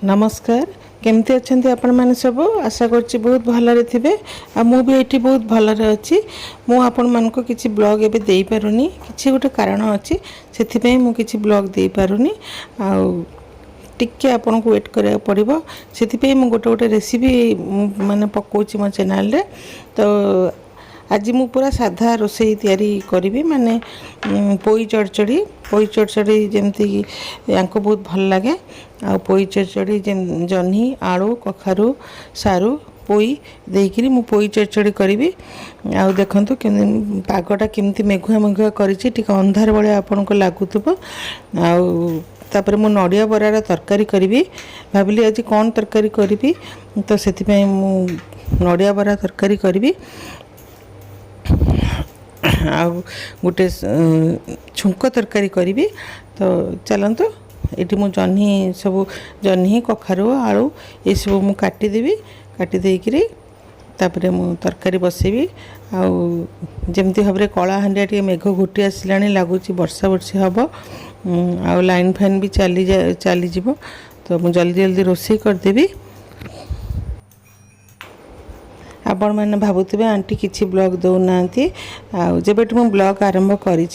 नमस्कार केमती अच्छा आपण मैंने सब आशा कर बहुत भलरे थे आ मु भी ये बहुत भलरे अच्छी आपण मान को किसी ब्लॉग एवं दे पारुनी किसी गोटे कारण अच्छी से मुझे ब्लॉग दे पारुनी टिके आपन को वेट करा पड़ो से गोटे गोटे रेसिपी माने पकाउची मो चैनल रे। तो आज मु पूरा साधा रोसई तैयारी करी माने पोई चढ़चड़ी जमती यांको बहुत भल लगे आ पोई चढ़चड़ी जह्नी आलू कखारू सारू पोई देकरी मु पोई चढ़चड़ी करी। आ देखंतु पागटा केमती मेघुआ मेघुआ करिछि टिक अंधार बळे आपन को लागुतबो। तापर मु नड़िया बरार तरकारी करी भाविली आज कौन तरकारी करी तो से मु नड़िया बरा तरकारी करी आ गोटे छुंक तरकारी करी। तो चलतु ये मु जह्नी सब जह्नी कखारू आलू ये सब मु काटिदेवी काटी देकरी तापर मु तरकारी बसेबी। आमती भाव में कला हांडिया टे मेघ घुटी आसला लगुच वर्षा वर्षी हम आ लाइन फैन भी चली जीव। तो मु जल्दी जल्दी रोषे करदेवी। आपण मैंने भावुवे आंटी किसी ब्लॉग दौना जब मु ब्लॉग आरंभ करी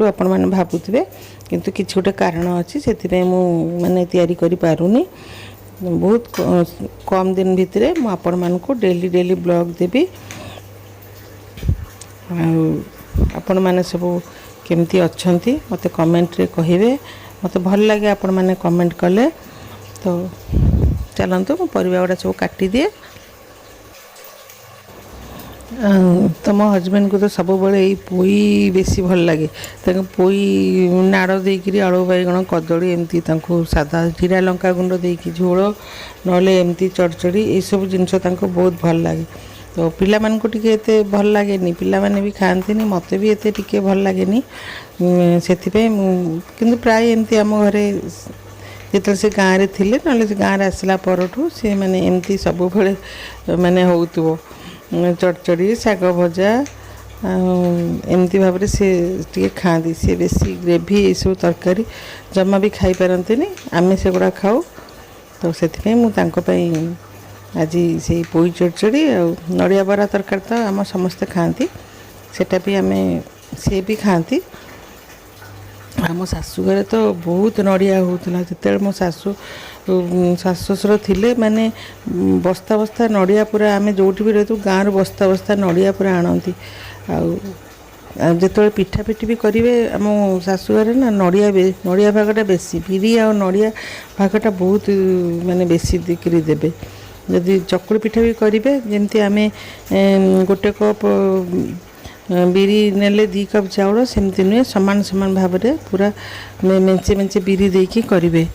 आपण मैंने भावुवे किंतु किसी गोटे कारण अच्छी से माने तैयारी करि पारुनी। बहुत कम दिन भितर मु आपण मान को डेली डेली ब्लॉग देवी। आपण मैंने सब केमती अच्छंती मते कमेंट रे कहिवे मते भल लगे आपण मैंने कमेंट कले। तो चलतु मो परिवा गुड़ा सब काटी दिए। तो मो हजबैंड को तो सब बड़े पोई बेसी भल लगे पोई नाड़ देकरी आलू बैगण कदली एमती सादा जीरा लंका गुंड देकी झोल नले एमती चढ़चड़ी ये सब जिनस बहुत भल लगे। तो पिला मान को टिके एते भल लगे पिला माने भी खाती मते भी एते टिके भल लगे से किंतु प्राय एमती आम घरे जिते से गाँव में थे ना से गाँव आसला परठू से माने एमती सब बड़े माने होतुबो चढ़चड़ी शाग भजा एमती भाव में सी टे खाती सी बेसी ग्रेवी ये सब तरकारी जमा भी खाई पारती आमे से गुड़ा खाऊ। तो से मुझे आज से पोई चढ़चड़ी नड़िया बरा तरकारी तो आम समस्ते खाती सेटा भी आमे सी भी खाती। आम शाशुघर तो बहुत नड़िया होता जिते मो शाशु ससुर थिले माने बस्ता बस्ता नड़िया पूरा आमे जोटी भी रहतु गाँव बस्ता बस्ता नड़िया पूरा आणती। जो पिठा पिठी भी करेंगे आम शाशुघर ना नड़िया भागटा बेसी बिरी आ नड़िया भागटा बहुत माने बेसी बिक्री देवे। जदि चकुली पिठा भी करेंगे जमती आमे गोटे कप बिरी नेले 2 कप चाउल सेमती नुहे समान समान भाव में पूरा मेंचे मेंचे बिरी देकी करेंगे।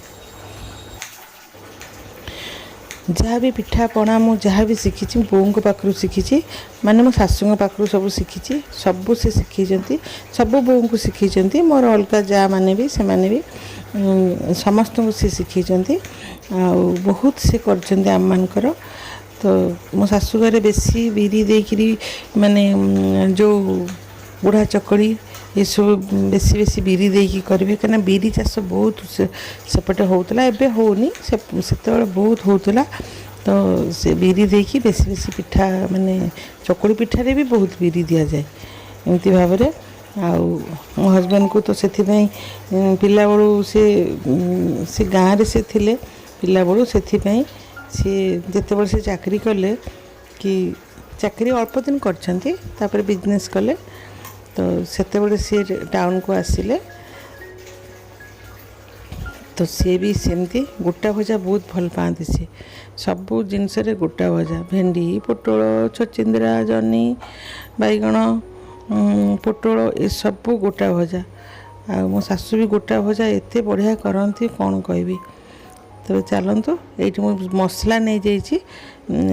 जहाँ भी पिठा पणा मु जहाँ भी शिखी बों को पाखु शिखी माने मो शाशु पाखु सब शिखी सब से शिखी सब बों को शिखी मोर अलग जा माने भी से माने भी समस्त को से शिखी बहुत से कर आम मानकर। तो मो शाशु घरे बेसी बिरी देकरी माने जो बुढ़ा चकड़ी ये सब बेसी बेसी बिरी देकी करेंगे कहीं बिरी चाष बहुत सेपटे होता एबे होनी से बहुत होता। तो से बिरी देकी बेसी बेसी पिठा माने चकुड़ी पिठारे भी बहुत बिरी दि जाए एमती भाव में। मो हजबैंड को तो से पिला बड़ू से गाँव से थिले पिला बड़ू से सी जिते से चाकरी कले कि चाकरी अल्प दिन कर बिजनेस कले। तो सेते सी टाउन को आसिले तो सी भी सेमती गोटा भजा बहुत भल पाती सी सब जिनस गोटा भजा भेंडी पोटल छचिंद्रा जह्नी बैगण पोटल ये सब गोटा भजा आ मो शाशु भी गोटा भजा एत बढ़िया करती कौन कहबी। तो चलतु ये मसला नहीं जाइए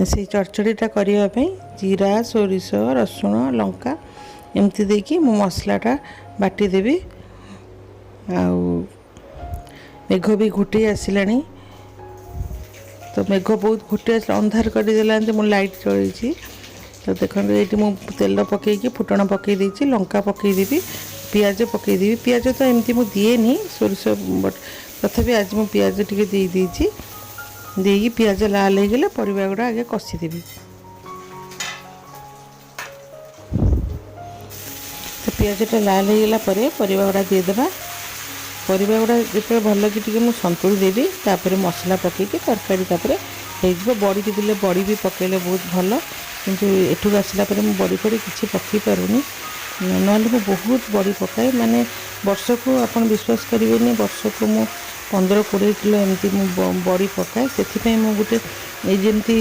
से चढ़चड़ीटा करने जीरा सोरिष रसुण लंका एमती देकी मो मसलाटा बाटी देवी। मेघ भी घुटी आसला तो मेघ बहुत घुटी आस अंधार करदेला मो लाइट चली। तो देखो ये तेल पकईकि फुटण पकई देती लंका पकईदेवी पियाज पकईदेवी पियाज तो एमती मु दिए सोरिष तथापि आज मु पियाज टिके दे देती ଦେଇକି ପିଆଜ ଲାଲ ହେଇଗଲେ ପରିବା ଗୁଡ଼ା ଆଗେ କଷିଦେବି। ତ ପିଆଜଟା ଲାଲ ହେଇଗଲା ପରେ ପରିବା ଗୁଡ଼ା ଦେଇଦେବା। ପରିବା ଗୁଡ଼ା ଯେତେବେଳେ ଭଲକି ଟିକେ ମୁଁ ସନ୍ତୁଳି ଦେବି ତାପରେ ମସଲା ପକାଇକି ତରକାରୀ ତାପରେ ହେଇଯିବ। ବଡ଼ିକି ଦେଲେ ବଡ଼ି ବି ପକାଇଲେ ବହୁତ ଭଲ, କିନ୍ତୁ ଏଠୁକୁ ଆସିଲା ପରେ ମୁଁ ବଡ଼ି ଫଡ଼ି କିଛି ପକାଇ ପାରୁନି, ନହେଲେ ମୁଁ ବହୁତ ବଡ଼ି ପକାଏ। ମାନେ ବର୍ଷକୁ ଆପଣ ବିଶ୍ୱାସ କରିବେନି, ବର୍ଷକୁ ମୁଁ 15-20 କିଲୋ ଏମିତି ମୁଁ ବଡ଼ି ପକାଏ। ସେଥିପାଇଁ ମୁଁ ଗୋଟେ ଏଇ ଯେମିତି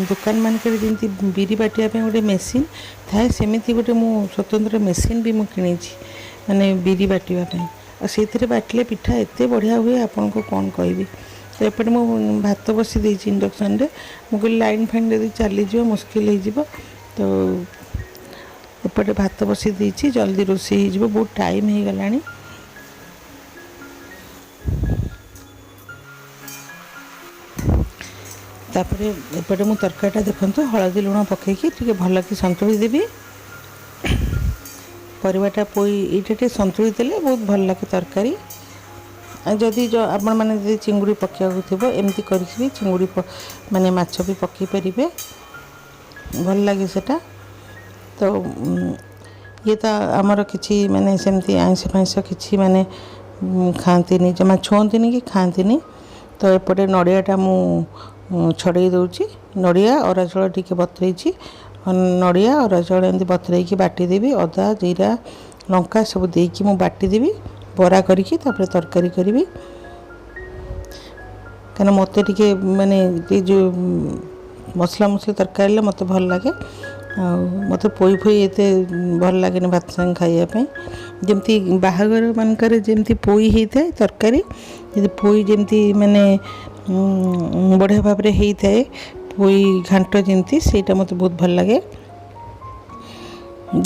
ଦୋକାନ ମାନଙ୍କରେ ଯେମିତି ବିରି ବାଟିବା ପାଇଁ ଗୋଟେ ମେସିନ୍ ଥାଏ, ସେମିତି ଗୋଟେ ମୁଁ ସ୍ୱତନ୍ତ୍ର ମେସିନ୍ ବି ମୁଁ କିଣିଛି, ମାନେ ବିରି ବାଟିବା ପାଇଁ। ଆଉ ସେଇଥିରେ ବାଟିଲେ ପିଠା ଏତେ ବଢ଼ିଆ ହୁଏ, ଆପଣଙ୍କୁ କ'ଣ କହିବି। ତ ଏପଟେ ମୁଁ ଭାତ ବସି ଦେଇଛି ଇଣ୍ଡକ୍ସନରେ। ମୁଁ କହିଲି ଲାଇନ୍ ଫାଇନ୍ ଯଦି ଚାଲିଯିବ ମୁସ୍କିଲ ହେଇଯିବ, ତ ଏପଟେ ଭାତ ବସି ଦେଇଛି, ଜଲ୍ଦି ରୋଷେଇ ହେଇଯିବ, ବହୁତ ଟାଇମ୍ ହେଇଗଲାଣି। ତାପରେ ଏପଟେ ମୁଁ ତରକାରୀଟା ଦେଖନ୍ତୁ ହଳଦୀ ଲୁଣ ପକାଇକି ଟିକେ ଭଲକି ସନ୍ତୁଳି ଦେବି। ପରିବାଟା ଏଇଟା ଟିକେ ସନ୍ତୁଳି ଦେଲେ ବହୁତ ଭଲ ଲାଗେ ତରକାରୀ। ଯଦି ଆପଣମାନେ ଯଦି ଚିଙ୍ଗୁଡ଼ି ପକାଇବାକୁ ଥିବ ଏମିତି କରିକି ବି ଚିଙ୍ଗୁଡ଼ି ମାନେ ମାଛ ବି ପକାଇ ପାରିବେ, ଭଲ ଲାଗେ ସେଟା। ତ ଇଏ ତ ଆମର କିଛି ମାନେ ସେମିତି ଆଇଁଷ ଫାଇଁଷ କିଛି ମାନେ ଖାଆନ୍ତିନି, ଜମା ଛୁଅନ୍ତିନି କି ଖାଆନ୍ତିନି। ତ ଏପଟେ ନଡ଼ିଆଟା ମୁଁ ଛଡ଼େଇ ଦେଉଛି। ନଡ଼ିଆ ଅରୁଆ ଚାଉଳ ଟିକେ ବତୁରେଇଛି, ନଡ଼ିଆ ଅରୁଆ ଚାଉଳ ଏମିତି ବତୁରେଇକି ବାଟିଦେବି। ଅଦା ଜିରା ଲଙ୍କା ସବୁ ଦେଇକି ମୁଁ ବାଟିଦେବି ବରା କରିକି, ତାପରେ ତରକାରୀ କରିବି। କାରଣ ମୋତେ ଟିକେ ମାନେ ଏ ଯେଉଁ ମସଲା ତରକାରୀ ହେଲେ ମୋତେ ଭଲ ଲାଗେ। ଆଉ ମୋତେ ପୋଇ ଏତେ ଭଲ ଲାଗେନି ଭାତ ସାଙ୍ଗେ ଖାଇବା ପାଇଁ। ଯେମିତି ବାହାଘର ମାନଙ୍କରେ ଯେମିତି ପୋଇ ହେଇଥାଏ ତରକାରୀ, ଯଦି ପୋଇ ଯେମିତି ମାନେ ବଢ଼ିଆ ଭାବରେ ହେଇଥାଏ ପୋଇ ଘାଣ୍ଟ ଯେମିତି, ସେଇଟା ମୋତେ ବହୁତ ଭଲ ଲାଗେ।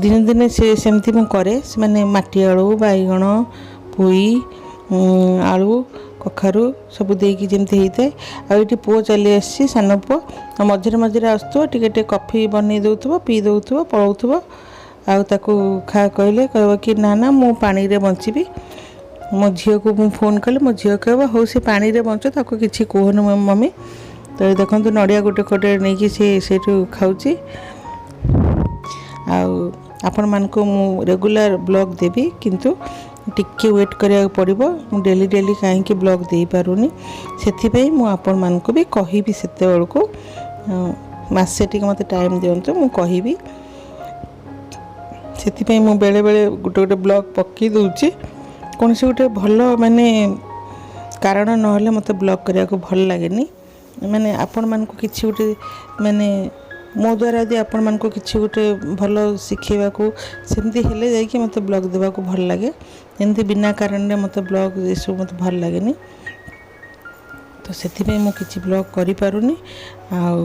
ଦିନେ ଦିନେ ସେମିତି ମୁଁ କରେ। ସେମାନେ ମାଟି ଆଳୁ ବାଇଗଣ ପୋଇ ଆଳୁ କଖାରୁ ସବୁ ଦେଇକି ଯେମିତି ହେଇଥାଏ। ଆଉ ଏଇଠି ପୁଅ ଚାଲି ଆସିଛି, ସାନ ପୁଅ, ଆଉ ମଝିରେ ମଝିରେ ଆସୁଥିବ, ଟିକେ ଟିକେ କଫି ବନେଇ ଦେଉଥିବ, ପିଇ ଦେଉଥିବ, ପଳାଉଥିବ। ଆଉ ତାକୁ କହିଲେ କହିବ କି ନା ନା ମୁଁ ପାଣିରେ ବଞ୍ଚିବି। ମୋ ଝିଅକୁ ମୁଁ ଫୋନ୍ କଲେ ମୋ ଝିଅ କହିବ ହଉ ସେ ପାଣିରେ ବଞ୍ଚ, ତାକୁ କିଛି କୁହନି ମମି। ତ ଦେଖନ୍ତୁ ନଡ଼ିଆ ଗୋଟେ ନେଇକି ସେ ସେଇଠୁ ଖାଉଛି। ଆଉ ଆପଣମାନଙ୍କୁ ମୁଁ ରେଗୁଲାର ବ୍ଲଗ୍ ଦେବି, କିନ୍ତୁ ଟିକେ ୱେଟ୍ କରିବାକୁ ପଡ଼ିବ। ମୁଁ ଡେଲି କାହିଁକି ବ୍ଲଗ୍ ଦେଇପାରୁନି, ସେଥିପାଇଁ ମୁଁ ଆପଣମାନଙ୍କୁ ବି କହିବି। ସେତେବେଳକୁ ମାସେ ଟିକେ ମୋତେ ଟାଇମ୍ ଦିଅନ୍ତୁ, ମୁଁ କହିବି। ସେଥିପାଇଁ ମୁଁ ବେଳେବେଳେ ଗୋଟେ ବ୍ଲଗ୍ ପକାଇ ଦେଉଛି। କୌଣସି ଗୋଟେ ଭଲ ମାନେ କାରଣ ନହେଲେ ମୋତେ ବ୍ଲଗ୍ କରିବାକୁ ଭଲ ଲାଗେନି। ମାନେ ଆପଣମାନଙ୍କୁ କିଛି ଗୋଟେ ମାନେ ମୋ ଦ୍ୱାରା ଯଦି ଆପଣମାନଙ୍କୁ କିଛି ଗୋଟେ ଭଲ ଶିଖେଇବାକୁ ସେମିତି ହେଲେ ଯାଇକି ମୋତେ ବ୍ଲଗ୍ ଦେବାକୁ ଭଲ ଲାଗେ। ଏମିତି ବିନା କାରଣରେ ମୋତେ ବ୍ଲଗ୍ ଏସବୁ ମୋତେ ଭଲ ଲାଗେନି। ତ ସେଥିପାଇଁ ମୁଁ କିଛି ବ୍ଲଗ୍ କରିପାରୁନି। ଆଉ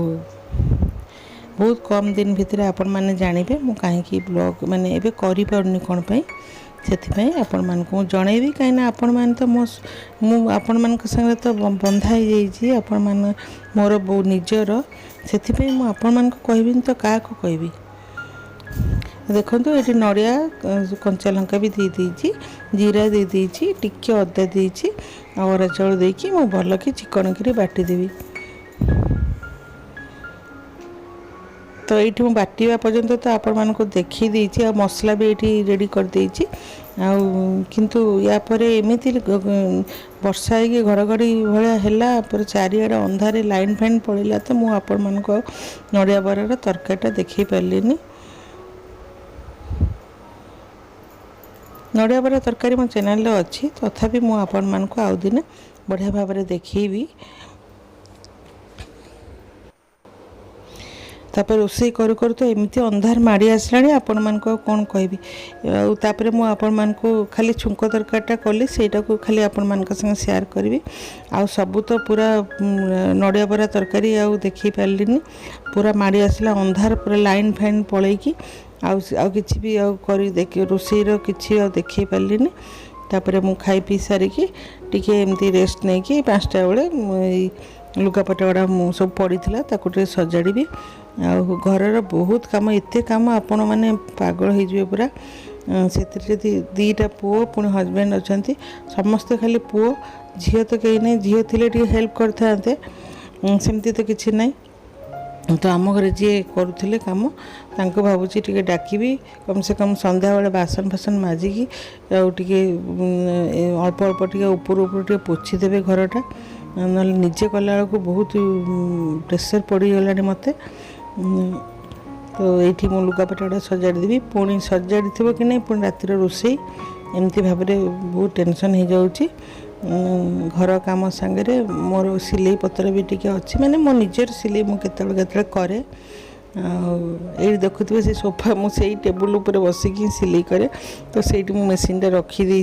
ବହୁତ କମ୍ ଦିନ ଭିତରେ ଆପଣମାନେ ଜାଣିବେ ମୁଁ କାହିଁକି ବ୍ଲଗ୍ ମାନେ ଏବେ କରିପାରୁନି କ'ଣ ପାଇଁ। ସେଥିପାଇଁ ଆପଣମାନଙ୍କୁ ମୁଁ ଜଣାଇବି, କାହିଁକିନା ଆପଣମାନେ ତ ମୁଁ ଆପଣମାନଙ୍କ ସାଙ୍ଗରେ ତ ବନ୍ଧା ହେଇଯାଇଛି, ଆପଣମାନେ ମୋର ନିଜର। ସେଥିପାଇଁ ମୁଁ ଆପଣମାନଙ୍କୁ କହିବିନି ତ କାହାକୁ କହିବି। ଦେଖନ୍ତୁ ଏଠି ନଡ଼ିଆ କଞ୍ଚା ଲଙ୍କା ବି ଦେଇଦେଇଛି, ଜିରା ଦେଇଦେଇଛି, ଟିକେ ଅଦା ଦେଇଛି, ଆଉ ଅରୁଆ ଚାଉଳ ଦେଇକି ମୁଁ ଭଲକି ଚିକଣ କରି ବାଟିଦେବି। ତ ଏଇଠି ମୁଁ ବାଟିବା ପର୍ଯ୍ୟନ୍ତ ତ ଆପଣମାନଙ୍କୁ ଦେଖି ଦେଇଛି, ଆଉ ମସଲା ବି ଏଇଠି ରେଡ଼ି କରିଦେଇଛି। ଆଉ କିନ୍ତୁ ୟା ପରେ ଏମିତି ବର୍ଷା ହେଇକି ଘଡ଼ଘଡ଼ି ଭଳିଆ ହେଲା, ପରେ ଚାରିଆଡ଼େ ଅନ୍ଧାରେ ଲାଇନ୍ ଫାଇନ୍ ପଳେଇଲା, ତ ମୁଁ ଆପଣମାନଙ୍କୁ ଆଉ ନଡ଼ିଆ ବରାର ତରକାରୀଟା ଦେଖାଇ ପାରିଲିନି। ନଡ଼ିଆ ବରା ତରକାରୀ ମୋ ଚ୍ୟାନେଲରେ ଅଛି, ତଥାପି ମୁଁ ଆପଣମାନଙ୍କୁ ଆଉ ଦିନେ ବଢ଼ିଆ ଭାବରେ ଦେଖେଇବି। ତାପରେ ରୋଷେଇ କରୁ କରୁ ତ ଏମିତି ଅନ୍ଧାର ମାଡ଼ି ଆସିଲାଣି, ଆପଣମାନଙ୍କୁ ଆଉ କ'ଣ କହିବି। ଆଉ ତାପରେ ମୁଁ ଆପଣମାନଙ୍କୁ ଖାଲି ଛୁଙ୍କ ତରକାରୀଟା କଲି, ସେଇଟାକୁ ଖାଲି ଆପଣମାନଙ୍କ ସାଙ୍ଗେ ସେୟାର କରିବି। ଆଉ ସବୁ ତ ପୁରା ନଡ଼ିଆ ବରା ତରକାରୀ ଆଉ ଦେଖାଇ ପାରିଲିନି, ପୁରା ମାଡ଼ି ଆସିଲା ଅନ୍ଧାର, ପୁରା ଲାଇନ୍ ଫାଇନ୍ ପଳେଇକି ଆଉ କିଛି ବି ଆଉ ରୋଷେଇର କିଛି ଆଉ ଦେଖାଇ ପାରିଲିନି। ତାପରେ ମୁଁ ଖାଇ ପିଇ ସାରିକି ଟିକେ ଏମିତି ରେଷ୍ଟ ନେଇକି 5ଟା ବେଳେ ଏଇ ଲୁଗାପଟା ଗୁଡ଼ା ମୁଁ ସବୁ ପଡ଼ିଥିଲା ତାକୁ ଟିକେ ସଜାଡ଼ିବି। ଆଉ ଘରର ବହୁତ କାମ, ଏତେ କାମ ଆପଣମାନେ ପାଗଳ ହେଇଯିବେ ପୁରା। ସେଥିରେ ଯଦି 2ଟା ପୁଅ ପୁଣି ହଜବେଣ୍ଡ ଅଛନ୍ତି, ସମସ୍ତେ ଖାଲି ପୁଅ, ଝିଅ ତ କେହି ନାହିଁ। ଝିଅ ଥିଲେ ଟିକେ ହେଲ୍ପ କରିଥାନ୍ତେ, सेमती तो किसी ना। तो आम घर जी करुले कम तांको भावुची टिके डाकिबी कम से कम संध्या बेले बासन फासन माजिकी टिके अल्प अल्प टिके ऊपर ऊपर टिके पोछि देबे घरटा ना निजे कला बेलू बहुत प्रेसर पड़गला मत। तो ये मो लुगापटा सजाड़ी देवी पुणी सजाड़ी थी कि नहीं पुणी रातिर रोषे एमती भाव बहुत टेंशन हो जाऊँगी। घर काम सांगे मोर सिलाई पत्र भी टी अच्छी माने मो निजर सिलाई मुझे करे ये देखुए से सोफा मुझे टेबुल उपर बसिकी सिलाई करे तो सही मु मेसीनटा रखीदे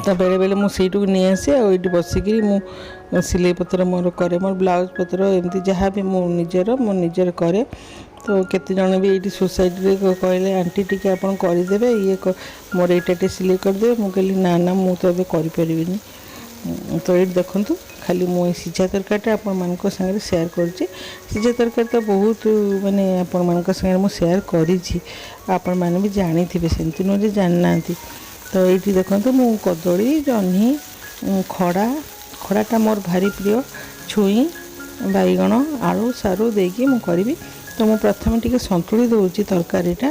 तो बेले बेले मुझे नहीं आसे आठ बसिक मु सिलाई पत्र मोर करे मोर ब्लाउज पत्र एमती जहाँ भी मो निजर करे। तो केते जन भी ये सोसाइटी कहले आंटी टिके आप करदे ये मोर ये सिलाई करदे मु कहली ना ना मु तो करें। तो ये देखूँ खाली मु सीझा तरकारी आपण मान सागर सेयार करुँची। सीझा तरकारी तो बहुत माने आपण मान सागर मु सेयार करी आपण मैंने भी जानी थे सेमती नुहे जाना। तो ये देखो मु कदली जह्नी खड़ा खड़ाटा मोर भारी प्रिय छुई बैगण आलू सारू देकी मु करी। तो मु प्रथम टिके संतुली दूची तरकारीटा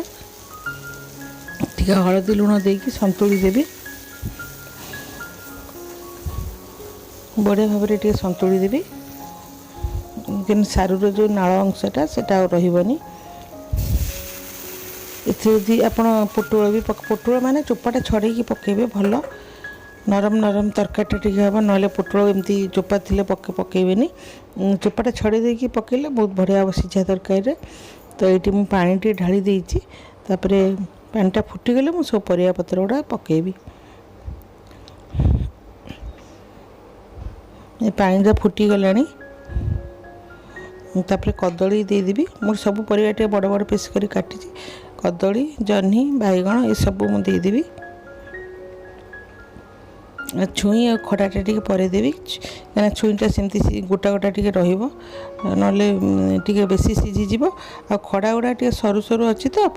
टिके हलदी लुण देकी संतुली देवी बढ़िया भाव में टिके संतुली देवी कि सारूर जो नाल अंशटा सेटा रही। इति आप पोटल भी पोटल माने चोपाटा छड़े पकेबे भल नरम नरम तरकारीटा टिके हम ना पोटल एमती चोपा थी पकेबेनी चोपाटा छड़े देकी पकेले बहुत बढ़िया हम सीझा तरकारी। तो ये मुझे पानी टे ढाली देती पानीटा फुटीगले मुझे सब परिया पत्र गुड़ा पकेबी। पानीटा फुटीगला कदली देदेवी मुझे सब परिया बड़ बड़ पीस कर काटी कदली जह्नी बैगण ये सब मुझे देदेवी छुई और खटाटा टी देवी क्या छुईटा सेमती गोटा गोटा टी ना बेसी सीझीज आ खड़ा गुड़ा टे सरू सरू अच्छी तो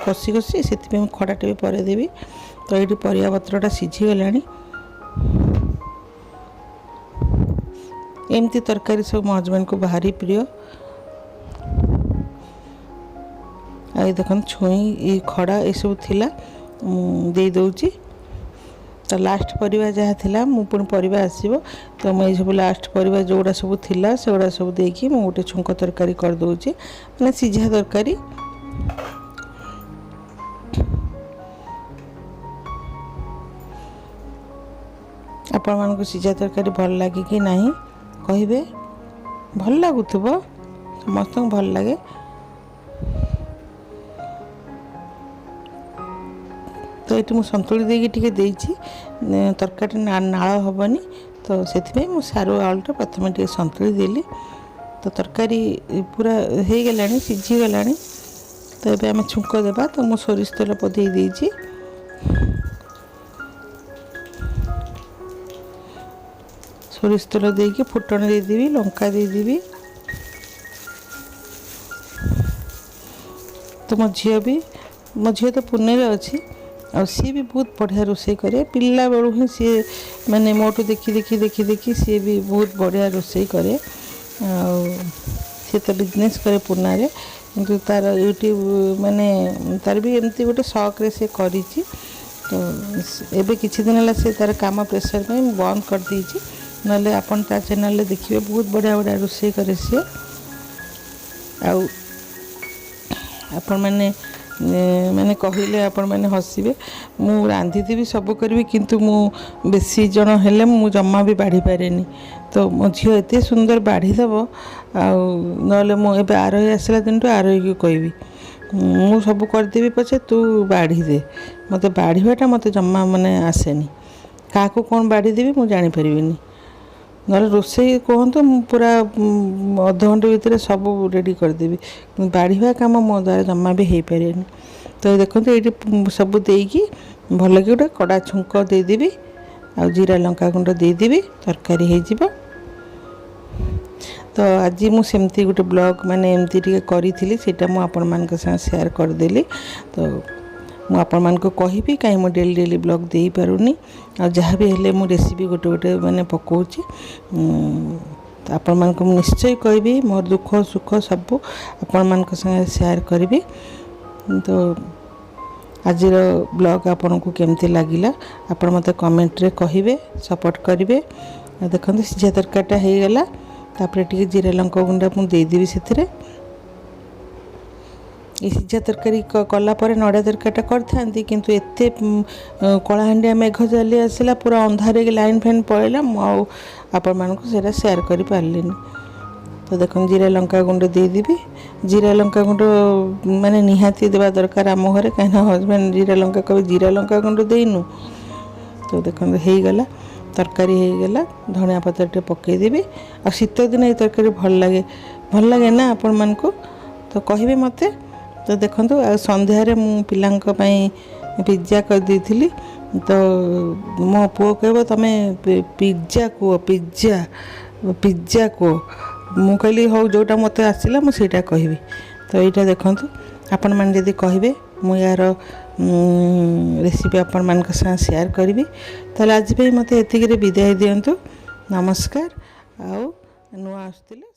कषि कषि से खटाटा भी पर देवी। तो ये परिया पत्रटा सीझीगला एमती तरकारी सब मो हजबैंड को भारी प्रिय। आई देख छुई खड़ा ये सब थिला दे दौची। तो लास्ट परिवा जहाँ थिला मु पुणी परिवा आसीबो तो मैं सब लास्ट परिवा जोड़ा सब थिला से गुड़ा सब देकी मु गोटे छुंक तरकारी कर दौची माने सीझा तरकारी। आपण मानक सीझा तरकारी भल लगे कि नहीं कहिबे भल लागुथबो समस्त भल लगे। तो ये मुझे संतुली देकी देती तरकारी नाल हेनी तो से मुझे सारू आलूटा प्रथम टे संतुली देली। तो तरकारी पूरा हो गला सीझीगला। तो ये आम छुंक देवा तो मुझे सोरिष तेल पदे देती सोरिष तेल देकी फुटण देदेवी लंका देदेवी। तो मो झी तो पुणे अच्छी आ सी भी बहुत बढ़िया रोषे करे पिला बेलू ही सी माने मोटू देखी देखी देखी देखी सी भी बहुत बढ़िया रोषे करे सी तो बिजनेस करे पुना रे किंतु तार यूट्यूब माने तार भी एमती गोटे शौक रे से करी। तो एबे किछि दिन है से तार काम प्रेशर में बंद कर देछि नले आपन ता चैनल देखिए बहुत बढ़िया बढ़िया रोषे करे सी आपण मैंने मैंने कहले आपण मैंने हसबे मु रांधीदेवी सब करी किंतु मु बेसी जन हेले मु जमा भी बाढ़ी पारे। तो मो झील एत सुंदर बाढ़ीदेव आने मु ए आरोही आसला दिन आरोही की कहबी मु सब करदेवी पचे तू बाढ़ी दे मत बाढ़ीटा मत जमा माने आसेनी क्या कौन बाढ़ीदेवी मुझे जानीपरि ना रोषे कहतु पूरा अध घंटे भितर सब रेडी करदेवी बाढ़ा कम मो द्वारा जमा भी हो पारे। तो देखो ये सब देकी भल कि गोटे कड़ा छुंक देदेवी आ जीरा लंका गुंड देदेवी तरकारी हो। तो आज मुझे गोटे ब्लॉग माने एमती करी सेटा मु आपण मान संग शेयर करदेली। तो ମୁଁ ଆପଣମାନଙ୍କୁ କହିବି କାହିଁ ମୁଁ ଡେଲି ଡେଲି ବ୍ଲଗ୍ ଦେଇପାରୁନି ଆଉ ଯାହା ବି ହେଲେ ମୁଁ ରେସିପି ଗୋଟେ ଗୋଟେ ମାନେ ପକାଉଛି ଆପଣମାନଙ୍କୁ ମୁଁ ନିଶ୍ଚୟ କହିବି ମୋର ଦୁଃଖ ସୁଖ ସବୁ ଆପଣମାନଙ୍କ ସାଙ୍ଗରେ ସେୟାର କରିବି ତ ଆଜିର ବ୍ଲଗ୍ ଆପଣଙ୍କୁ କେମିତି ଲାଗିଲା ଆପଣ ମୋତେ କମେଣ୍ଟରେ କହିବେ ସପୋର୍ଟ କରିବେ ଦେଖନ୍ତୁ ସିଝା ତରକାରୀଟା ହେଇଗଲା ତାପରେ ଟିକେ ଜିରା ଲଙ୍କା ଗୁଣ୍ଡ ମୁଁ ଦେଇଦେବି ସେଥିରେ এই ସିଝା ତରକାରୀ କଲା ପରେ ନଡ଼ିଆ ତରକାରୀଟା କରିଥାନ୍ତି କିନ୍ତୁ ଏତେ କଳାହାଣ୍ଡିଆ ମେଘ ଚାଲି ଆସିଲା ପୁରା ଅନ୍ଧାର ହେଇକି ଲାଇନ୍ ଫାଇନ୍ ପଳେଇଲା ମୁଁ ଆଉ ଆପଣମାନଙ୍କୁ ସେଇଟା ସେୟାର କରିପାରିଲିନି ତ ଦେଖନ୍ତୁ ଜିରା ଲଙ୍କା ଗୁଣ୍ଡ ଦେଇଦେବି ଜିରା ଲଙ୍କା ଗୁଣ୍ଡ ମାନେ ନିହାତି ଦେବା ଦରକାର ଆମ ଘରେ କାହିଁକିନା ହଜବେଣ୍ଡ ଜିରା ଲଙ୍କା କହିବେ ଜିରା ଲଙ୍କା ଗୁଣ୍ଡ ଦେଇନୁ ତ ଦେଖନ୍ତୁ ହେଇଗଲା ତରକାରୀ ହେଇଗଲା ଧନିଆ ପତ୍ର ଟିକେ ପକାଇଦେବି ଆଉ ଶୀତ ଦିନ ଏଇ ତରକାରୀ ଭଲ ଲାଗେ ନା ଆପଣମାନଙ୍କୁ ତ କହିବେ ମୋତେ ତ ଦେଖନ୍ତୁ ଆଉ ସନ୍ଧ୍ୟାରେ ମୁଁ ପିଲାଙ୍କ ପାଇଁ ପିଜ୍ଜା କରିଦେଇଥିଲି ତ ମୋ ପୁଅ କହିବ ତମେ ପିଜ୍ଜା କୁହ ପିଜ୍ଜା କୁହ ମୁଁ କହିଲି ହଉ ଯେଉଁଟା ମୋତେ ଆସିଲା ମୁଁ ସେଇଟା କହିବି ତ ଏଇଟା ଦେଖନ୍ତୁ ଆପଣମାନେ ଯଦି କହିବେ ମୁଁ ୟାର ରେସିପି ଆପଣମାନଙ୍କ ସାଙ୍ଗେ ସେୟାର କରିବି ତାହେଲେ ଆଜି ପାଇଁ ମୋତେ ଏତିକିରେ ବିଦାୟ ଦିଅନ୍ତୁ ନମସ୍କାର ଆଉ ନୂଆ ଆସୁଥିଲେ